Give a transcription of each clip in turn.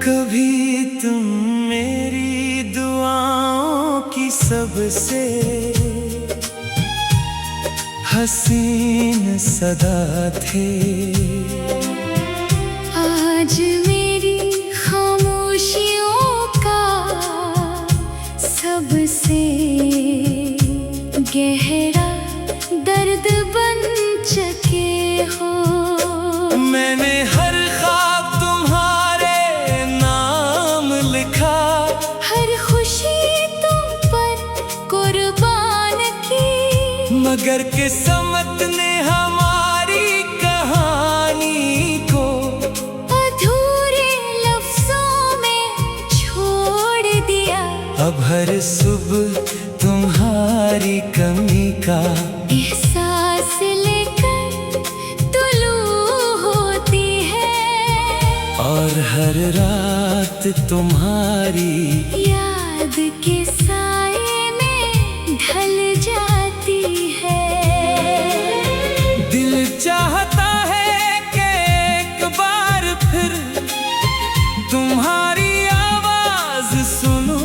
कभी तुम मेरी दुआओं की सबसे हसीन सदा थे। आज मेरी खामोशियों का सबसे गहरा दर्द बन चुके हो। मैंने हर ख्वाब तुम्हारे नाम लिखा, हर खुशी तुम पर कुर्बान की, मगर किस्मत ने हमारी कहानी को अधूरे लफ्जों में छोड़ दिया। अब हर सुबह तुम्हारी कमी का एहसास लेकर तुलू होती है, और हर रात तुम्हारी याद के साए में ढल जाती है। दिल चाहता है कि एक बार फिर तुम्हारी आवाज सुनो,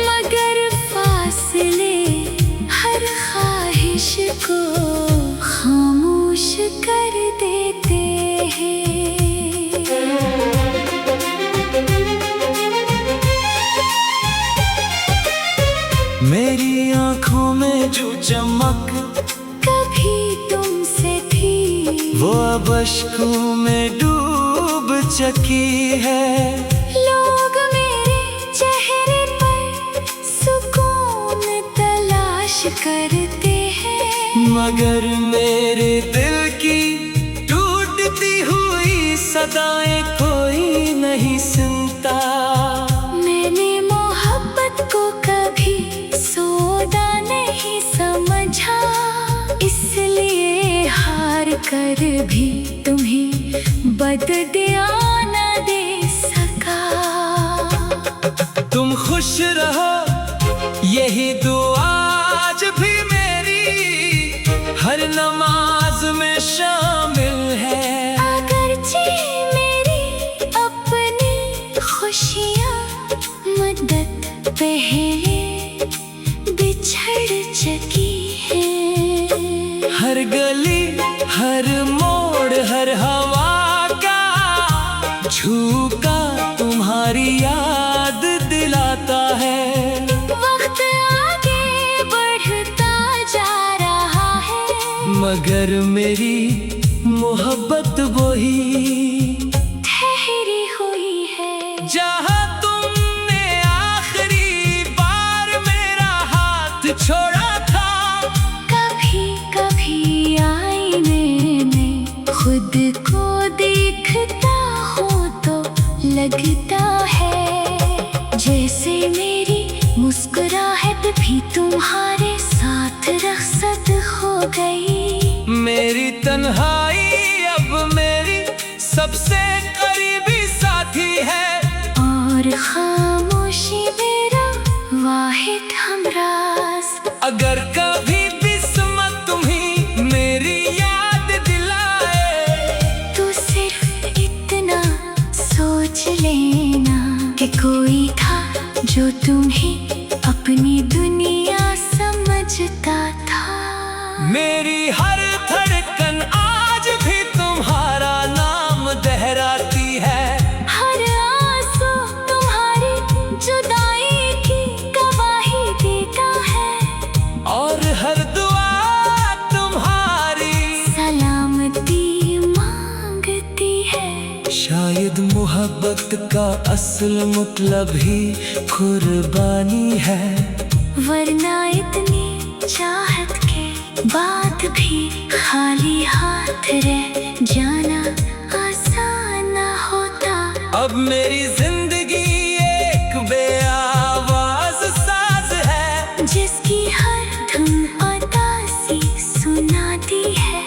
मगर फासले हर ख्वाहिश को खामोश कर देते हैं। मेरी आंखों में जो चमक कभी तुमसे थी, वो अब अश्कों में डूब चुकी है। लोग मेरे चेहरे पर सुकून तलाश करते हैं, मगर मेरे दिल की टूटती हुई सदाएं कोई नहीं सुनता। मैंने मोहब्बत को कभी सौदा नहीं समझा, इसलिए हार कर भी तुम्हें बददिया न दे सका। तुम खुश रहो यही दुआ आज भी मेरी हर नमाज में शामिल है। अगरचे मेरी अपनी खुशियाँ मदद पहले बिछड़ चुकी है। हर गली हर मोड़ हर हवा का झोंका तुम्हारी याद दिलाता है। वक्त आगे बढ़ता जा रहा है, मगर मेरी मोहब्बत वही ठहरी हुई है। जहाँ तुमने आखिरी बार मेरा हाथ छोड़ा था, कभी कभी आईने में खुद को देखता हूँ तो लगता है जैसे मेरी मुस्कुराहट भी तुम्हारे साथ रखसत हो गई। मेरी तन्हाई अब मेरी सबसे करीबी साथी है, और खामोशी मेरा वाहिद हमराज। अगर कभी किस्मत तुम्ही मेरी याद दिलाए, तो सिर्फ इतना सोच लेना कि कोई था जो तुम्हें अपनी दुनिया समझता था। मेरी हर धड़कन आज भी तुम्हारा नाम दोहराती है। हर आंसू तुम्हारी जुदाई की गवाही देता है, और हर दुआ तुम्हारी सलामती मांगती है। शायद मोहब्बत का असल मतलब ही कुर्बानी है, वरना इतनी चाहत के बाद भी खाली हाथ रह जाना आसान न हो। अब मेरी जिंदगी एक बेआवाज साज है, जिसकी हर धुन उदासी सुनाती है।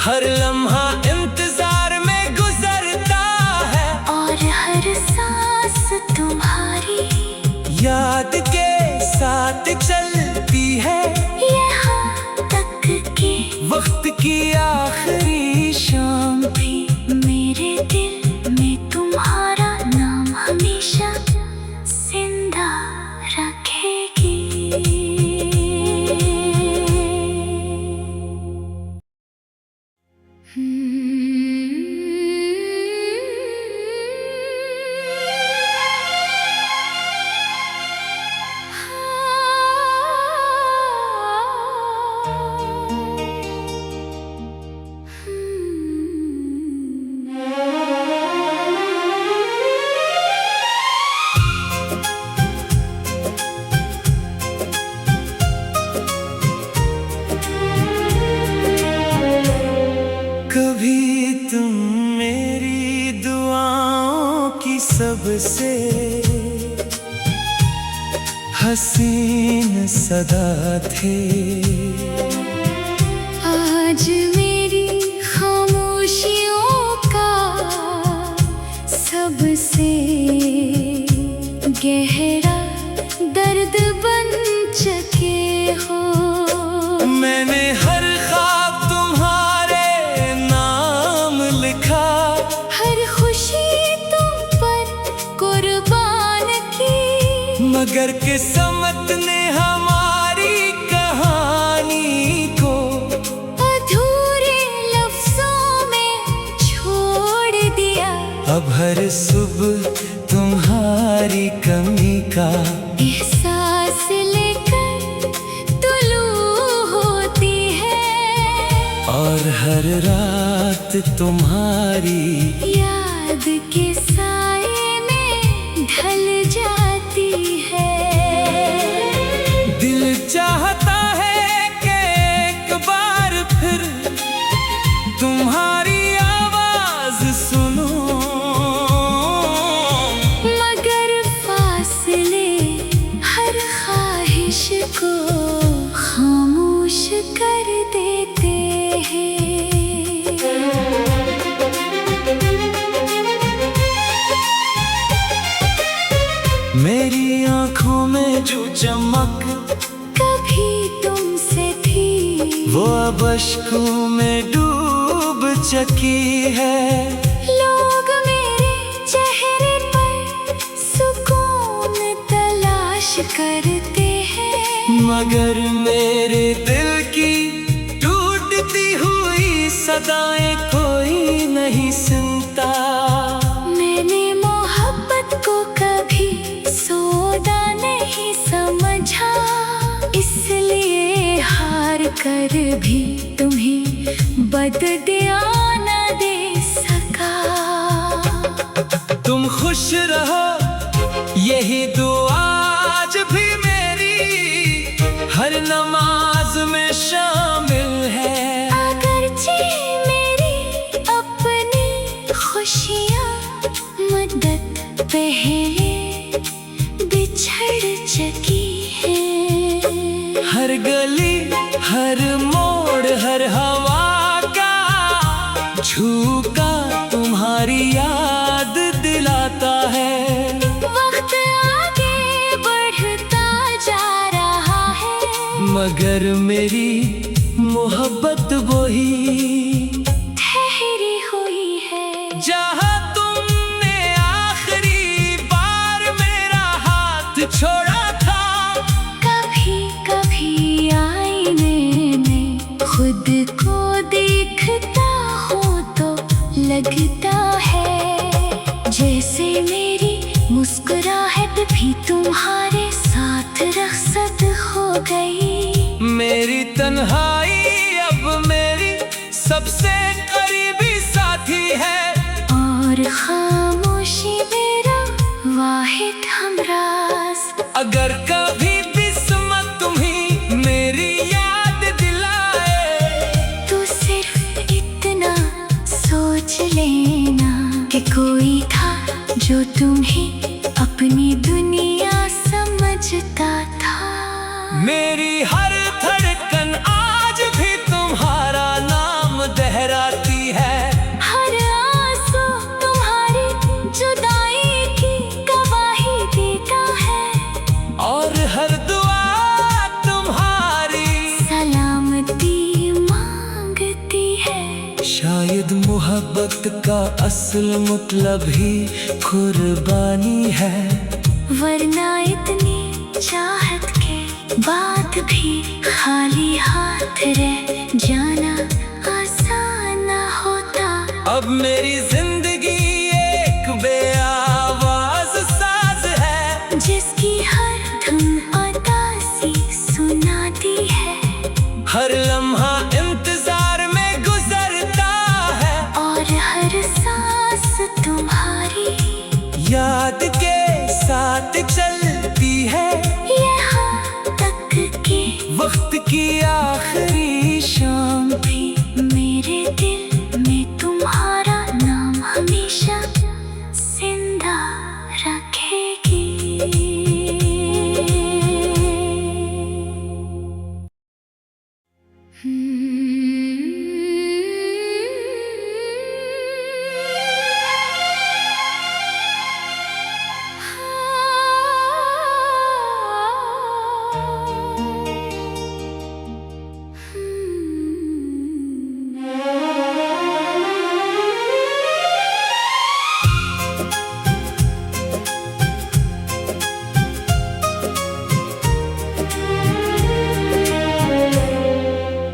हर लम्हा इंतजार में गुजरता है, और हर सांस तुम्हारी याद के साथ चलती है। यहाँ तक के वक्त की आखिरी शाम भी मेरे दिल में तुम्हारा नाम हमेशा जिंदा रखेगी। कभी तुम मेरी दुआओं की सबसे हसीन सदा थे। आज मेरी खामोशियों का सबसे गहरा दर्द बन चुके हो। मैंने हर ख्वाब तुम्हारे नाम लिखा, हर खुशी तुम पर कुर्बान की, मगर किस्मत ने हमारी कहानी को अधूरे लफ्जों में छोड़ दिया। अब हर सुबह तुम्हारी कमी का एहसास लेकर तुलू होती है, और हर रात तुम्हारी याद के साए में ढल जाती है। दिल चाहता है कि एक बार फिर तुम्हारी आवाज सुनो, मगर फासले हर ख्वाहिश को खामोश कर देते हैं। मेरी आंखों में जो चमक कभी तुमसे थी, वो अब अश्कों में डूब चुकी है। लोग मेरे चेहरे पर सुकून तलाश करते हैं, मगर मेरे दिल की टूटती हुई सदाएं कोई नहीं सुनता। मैंने मोहब्बत को कभी सौदा नहीं समझा, इसलिए हार कर भी तुम्हें बददिया न दे सका। तुम खुश रहो यही दुआ आज भी मेरी हर नमाज में शामिल है। अगरचे मेरी अपनी खुशियाँ मदद पहले बिछड़ चुकी है। हर गली हर मोड़ हर हवा का झोंका तुम्हारी याद दिलाता है। वक्त आगे बढ़ता जा रहा है, मगर मेरी मोहब्बत वही ठहरी हुई है। जहाँ तुमने आखिरी बार मेरा हाथ छोड़ा था, कभी कभी आईने में खुद को देखता हूँ तो लगता है जैसे मेरी मुस्कुराहट भी तुम्हारे साथ रखसत हो गई। मेरी तन्हाई अब मेरी सबसे करीबी साथी है, और खामोशी मेरा वाहिद हमराज। अगर कभी किस्मत तुम्ही मेरी याद दिलाए, तो सिर्फ इतना सोच लेना कि कोई था जो तुम्हें अपनी दुनिया समझता था। मेरी हर धड़कन आज भी तुम्हारा नाम दोहराती है। हर आंसू तुम्हारी जुदाई की गवाही देता है, और हर दुआ तुम्हारी सलामती मांगती है। शायद मोहब्बत का असल मतलब ही कुर्बानी है, वरना इतनी चाहत के बाद भी खाली हाथ रह जाना आसान न होता। अब मेरी जिंदगी एक बेआवाज साज है, जिसकी हर धुन उदासी सुनाती है। हर लम्हा इंतजार में गुजरता है, और हर सांस तुम्हारी याद के साथ चलती है। यहाँ तक के वक्त की आखिरी शाम भी मेरे दिल में तुम्हारा नाम हमेशा जिंदा रखेगी।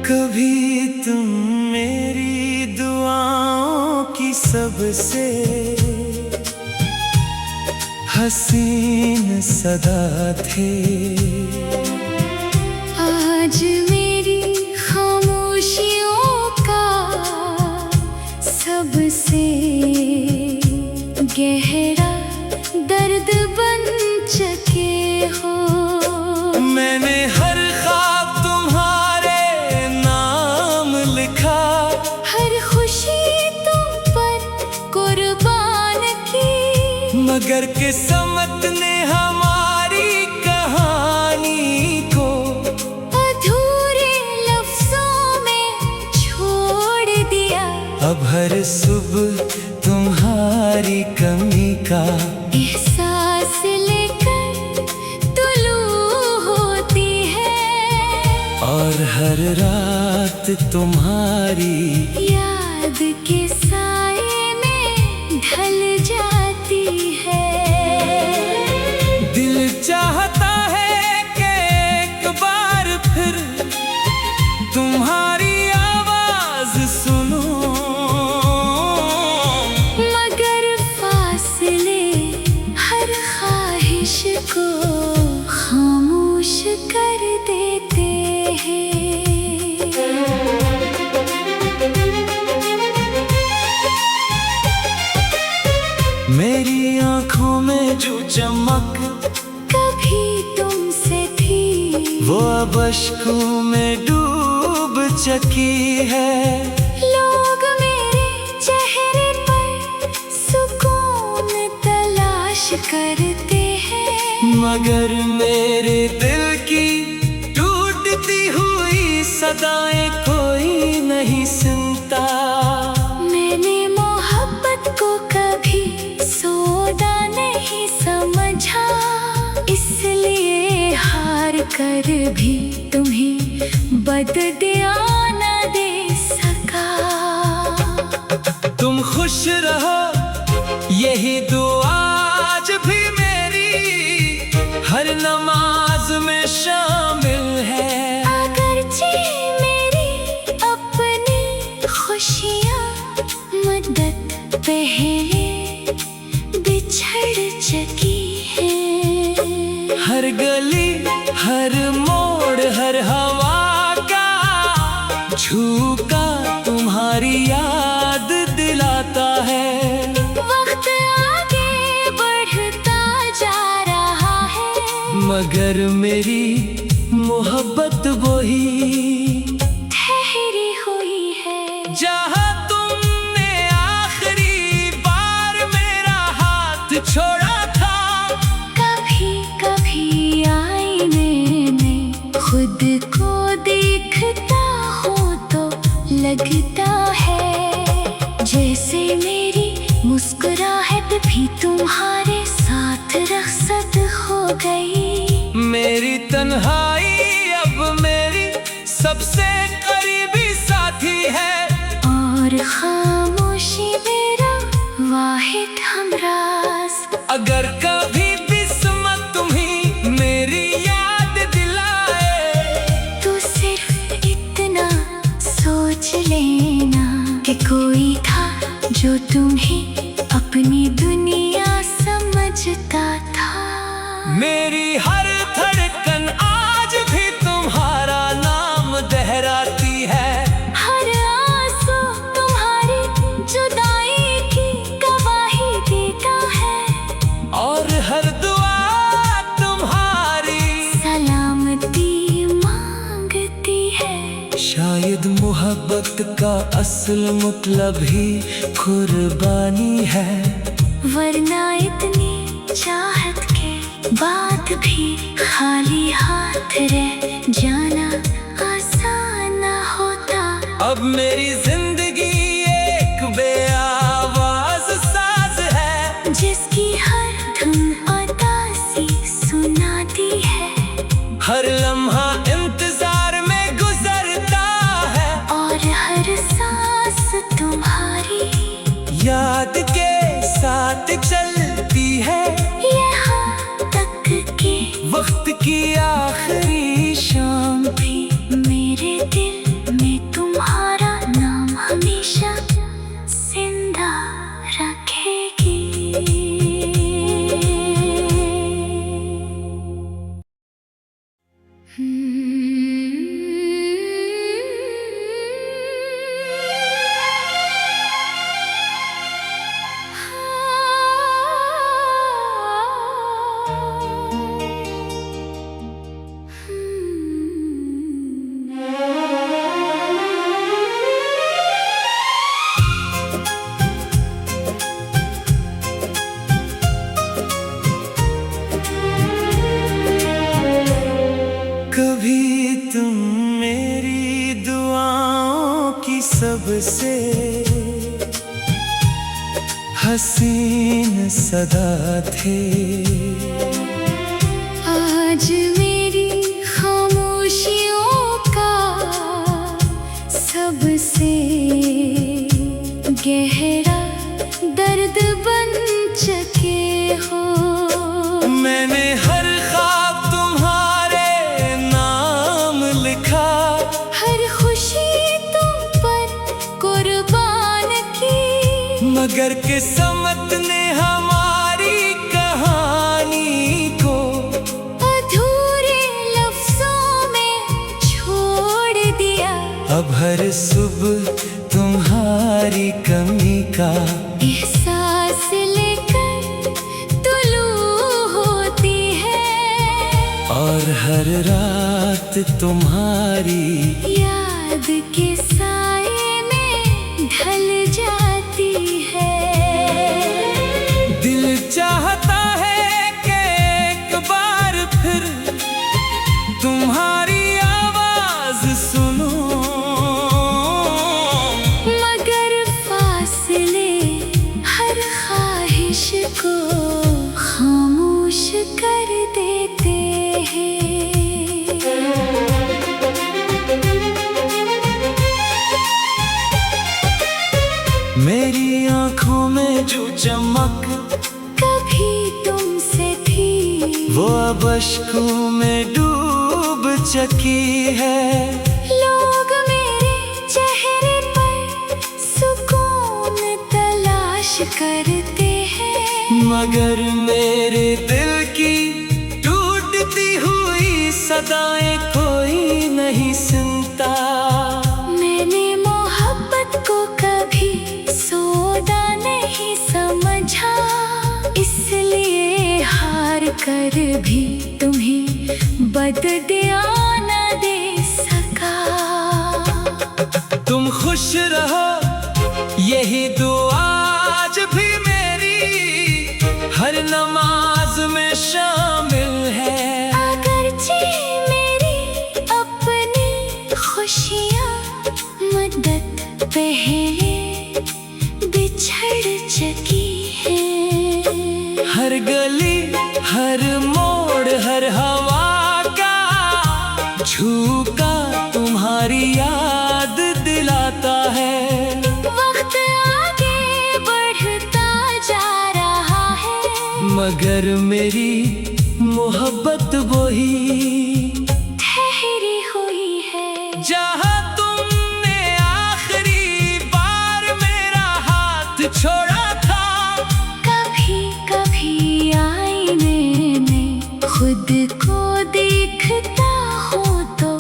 कभी तुम मेरी दुआओं की सबसे हसीन सदा थे। आज मेरी खामोशियों का सबसे गहरा दर्द बन चुके हो। मैंने हर ख्वाब तुम्हारे नाम लिखा, हर खुशी तुम पर कुर्बान की, मगर किस्मत ने हमारी कहानी को अधूरे लफ्जों में छोड़ दिया। अब हर सुबह तुम्हारी कमी का एहसास लेकर तुलू होती है, और हर रात तुम्हारी याद के साए में ढल जाती है। दिल चाहता है कि एक बार फिर तुम्हारी आवाज सुनो, मगर फासले हर ख्वाहिश को खामोश कर देते हैं। मेरी आंखों में जो चमक कभी तुमसे थी, वो अब अश्कों में डूब चुकी है। लोग मेरे चेहरे पर सुकून तलाश करते हैं, मगर मेरे दिल की टूटती हुई सदाएं कोई नहीं सुनता। मैंने मोहब्बत को कभी सौदा नहीं समझा, इसलिए हार कर भी तुम्हें बददिया न दे सका। तुम खुश रहो यही दुआ आज भी मेरी हर नमाज में शामिल है। अगरचे मेरी अपनी खुशियाँ मदद पहले बिछड़ चुकी है। हर गली हर मोड़ हर हवा का झोंका तुम्हारी याद दिलाता है। वक्त आगे बढ़ता जा रहा है, मगर मेरी मोहब्बत वही ठहरी हुई है। जहाँ तुमने आखिरी बार मेरा हाथ लगता है, जैसे मेरी मुस्कुराहट भी तुम्हारे साथ रखसत हो गई। मेरी तन्हाई अब मेरी सबसे करीबी साथी है, और खामोशी मेरा वाहिद हमराज। अगर कभी किस्मत तुम्ही मेरी याद दिलाए, तो सिर्फ इतना सोच लेना कि कोई था जो तुम्हें अपनी दुनिया समझता था। मेरी हर धड़कन आज भी तुम्हारा नाम दोहराती है, हर आंसू तुम्हारी जुदाई की गवाही देता है, और हर दुआ तुम्हारी सलामती मांगती है। शायद मोहब्बत का असल मतलब ही कुर्बानी है, वरना इतनी चाहत के बाद भी खाली हाथ रह जाना आसान न होता। अब मेरी जिंदगी एक बेआवाज साज है, जिसकी हर धुन उदासी सुनाती है, हर लम्हा इंतजार में गुजरता है, और हर सांस तुम्हारी याद के साथ चलती है। यहाँ तक के वक्त की आखिरी शाम भी मेरे दिल में तुम्हारा नाम हमेशा जिंदा रखेगी। कभी तुम मेरी दुआओं की सबसे हसीन सदा थे, आज मेरी खामोशियों का सबसे गहरा दर्द बन चुके हो। मैंने हर ख्वाब तुम्हारे नाम लिखा, हर खुशी तुम पर कुर्बान की, मगर किस्मत ने हमारी कहानी को अधूरे लफ्जों में छोड़ दिया। अब हर सुबह तुम्हारी कमी का एहसास लेकर तुलू होती है, और हर रात तुम्हारी याद के साए में ढल जाती है। दिल चाहता है कि एक बार फिर तुम्हारी आवाज सुनो, मगर फासले हर ख्वाहिश को खामोश कर देते हैं। मेरी आंखों में जो चमक कभी तुमसे थी, वो अब अश्कों में डूब चुकी है। लोग मेरे चेहरे पर सुकून तलाश करते हैं, मगर मेरे दिल की टूटती हुई सदाएं कोई नहीं सुनता। मैंने मोहब्बत को कभी सौदा नहीं समझा, इसलिए हार कर भी तुम्हें बददिया न दे सका। तुम खुश रहो यही दुआ आज भी मेरी हर नमाज में शामिल है। अगरचे मेरी अपनी खुशियाँ मदद बिगड़ चुकी है। हर गली हर मोड़ हर हवा का झोंका तुम्हारी याद दिलाता है। वक्त आगे बढ़ता जा रहा है, मगर मेरी मोहब्बत वही ठहरी हुई है। जहाँ तुमने आखिरी बार मेरा हाथ छोड़ा था, कभी कभी आईने में खुद को देखता हूँ तो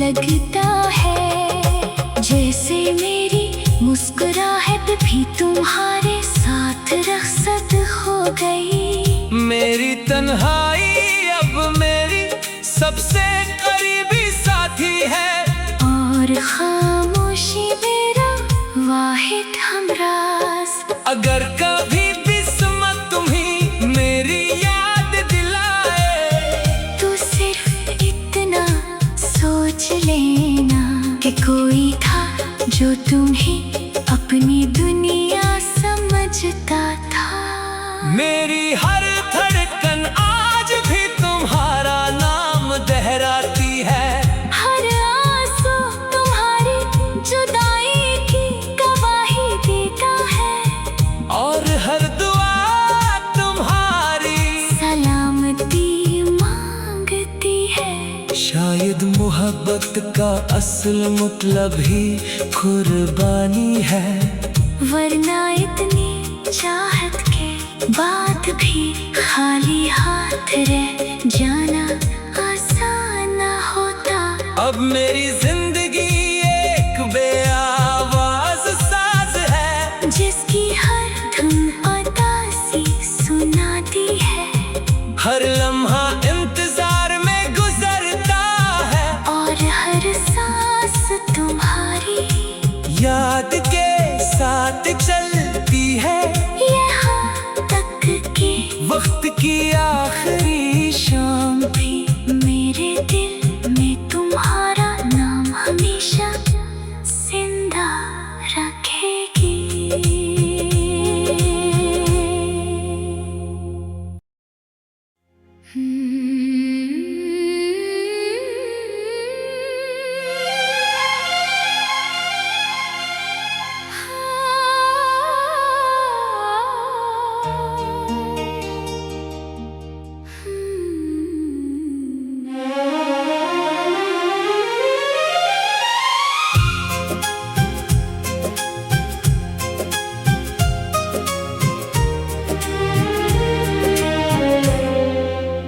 लगता है जैसे मेरी मुस्कुराहट भी तुम्हारे साथ रखसत हो गई। मेरी तन्हाई अब मेरी सबसे करीबी साथी है, और खामोशी मेरा वाहिद हमराज। अगर कभी किस्मत तुम्ही मेरी याद दिलाए, तो सिर्फ इतना सोच लेना कि कोई था जो तुम्हें अपनी दुनिया समझता था। मेरी हर धड़कन आज भी तुम्हारा नाम दोहराती है। हर आंसू तुम्हारी जुदाई की गवाही देता है, और हर दुआ तुम्हारी सलामती मांगती है। शायद मोहब्बत का असल मतलब ही कुर्बानी है, वरना इतनी चाहत के बाद भी खाली हाथ रह जाना आसान न होता। अब मेरी जिंदगी एक बेआवाज साज है, जिसकी हर धुन उदासी सुनाती है, हर लम्हा इंतजार में गुजरता है, और हर सांस तुम्हारी याद के साथ चलती है। यहाँ तक के वक्त की आखिरी शाम भी मेरे दिल में तुम्हारा नाम हमेशा जिंदा रखेगी।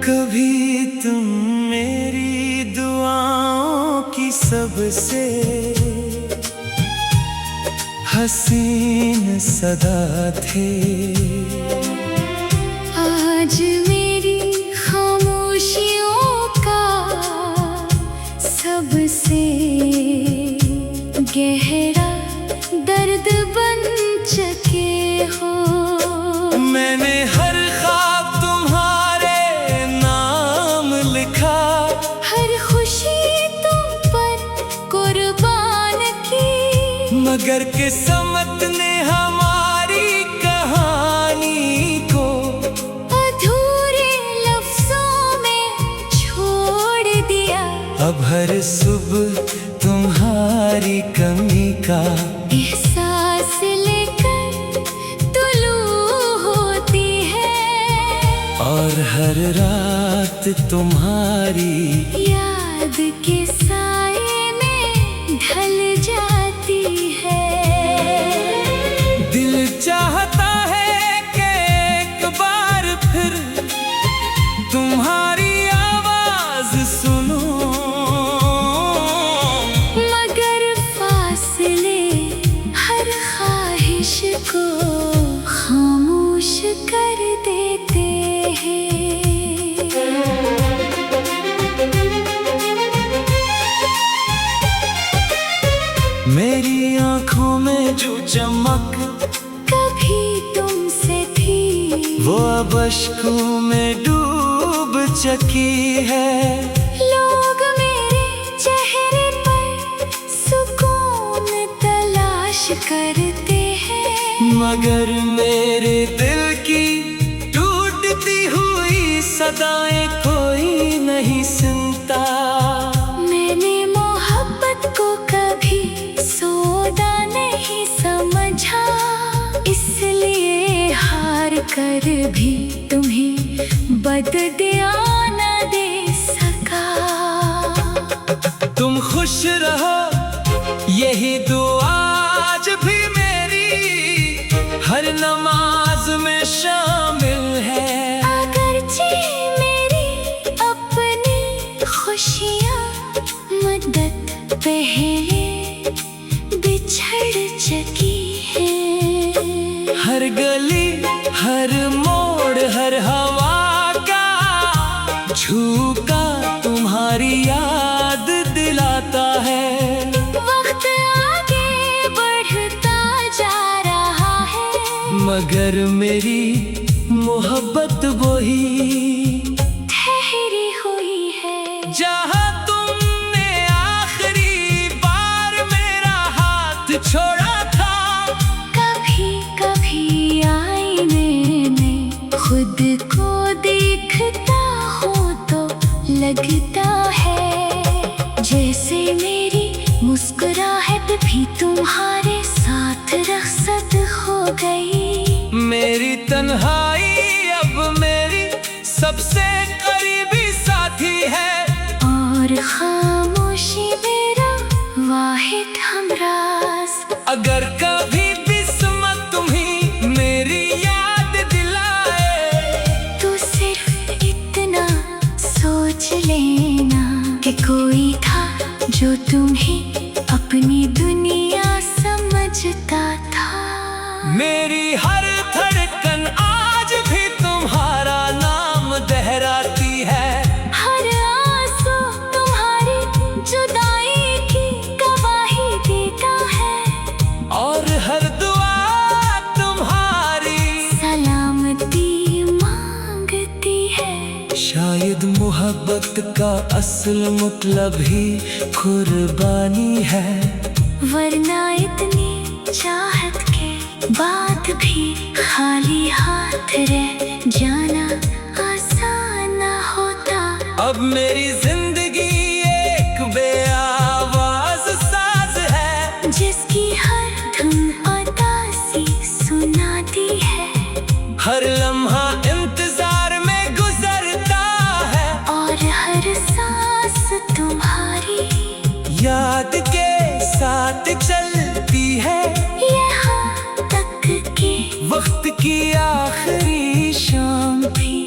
कभी तुम मेरी दुआओं की सबसे हसीन सदा थे। आज मेरी खामोशियों का सबसे गहरा दर्द बन चुके हो। मैंने हर ख्वाब तुम्हारे नाम लिखा, हर खुशी तुम पर कुर्बान की, मगर किस्मत ने हमारी कहानी को अधूरे लफ्जों में छोड़ दिया। अब हर सुबह तुम्हारी कमी का एहसास लेकर तुलू होती है, और हर रात तुम्हारी याद के साए में ढल जाती है। दिल चाहता है कि एक बार फिर तुम्हारी आवाज सुनो, मगर फासले हर ख्वाहिश को खामोश कर देते हैं। मेरी आंखों में जो चमक कभी तुमसे थी, वो अब अश्कों में डूब चुकी है। लोग मेरे चेहरे पर सुकून तलाश करते हैं, मगर मेरे दिल की टूटती हुई सदाएं कोई नहीं सुनता। मैंने मोहब्बत को कभी सौदा नहीं समझा, इसलिए हार कर भी तुम्हें बददिया न दे सका। तुम खुश रहो यही दुआ आज भी मेरी हर नमाज में शामिल है। अगरचे मेरी अपनी खुशियाँ मदद पहले बिछड़ चुकी है। हर गली हर मोड़ हर हवा का झोंका तुम्हारी याद दिलाता है। वक्त आगे बढ़ता जा रहा है, मगर मेरी मोहब्बत वही ठहरी हुई है। जहाँ तुमने आखिरी बार मेरा हाथ छोड़ा था, कभी कभी आईने में खुद को देखता हूँ तो लगता है जैसे मेरी मुस्कुराहट भी तुम्हारे साथ रखसत हो गई। मेरी तन्हाई अब मेरी सबसे करीबी साथी है, और खामोशी मेरा वाहिद हमराज। अगर कभी किस्मत तुम्ही मेरी याद दिलाए, तो सिर्फ इतना सोच लेना कि कोई था जो तुम्हें अपनी दुनिया समझता था। मेरी हर धड़कन आज भी तुम्हारा नाम दोहराती है। हर आंसू तुम्हारी जुदाई की गवाही देता है, और हर दुआ तुम्हारी सलामती मांगती है। शायद मोहब्बत का असल मतलब ही कुर्बानी है, वरना इतनी चाहत के बाद भी खाली हाथ रह जाना आसान न होता। अब मेरी जिंदगी एक बेआवाज साज है, जिसकी हर धुन उदासी सुनाती है, हर लम्हा इंतजार में गुजरता है, और हर सांस तुम्हारी याद के साथ चलती है। यहाँ तक के वक्त की आखिरी शाम भी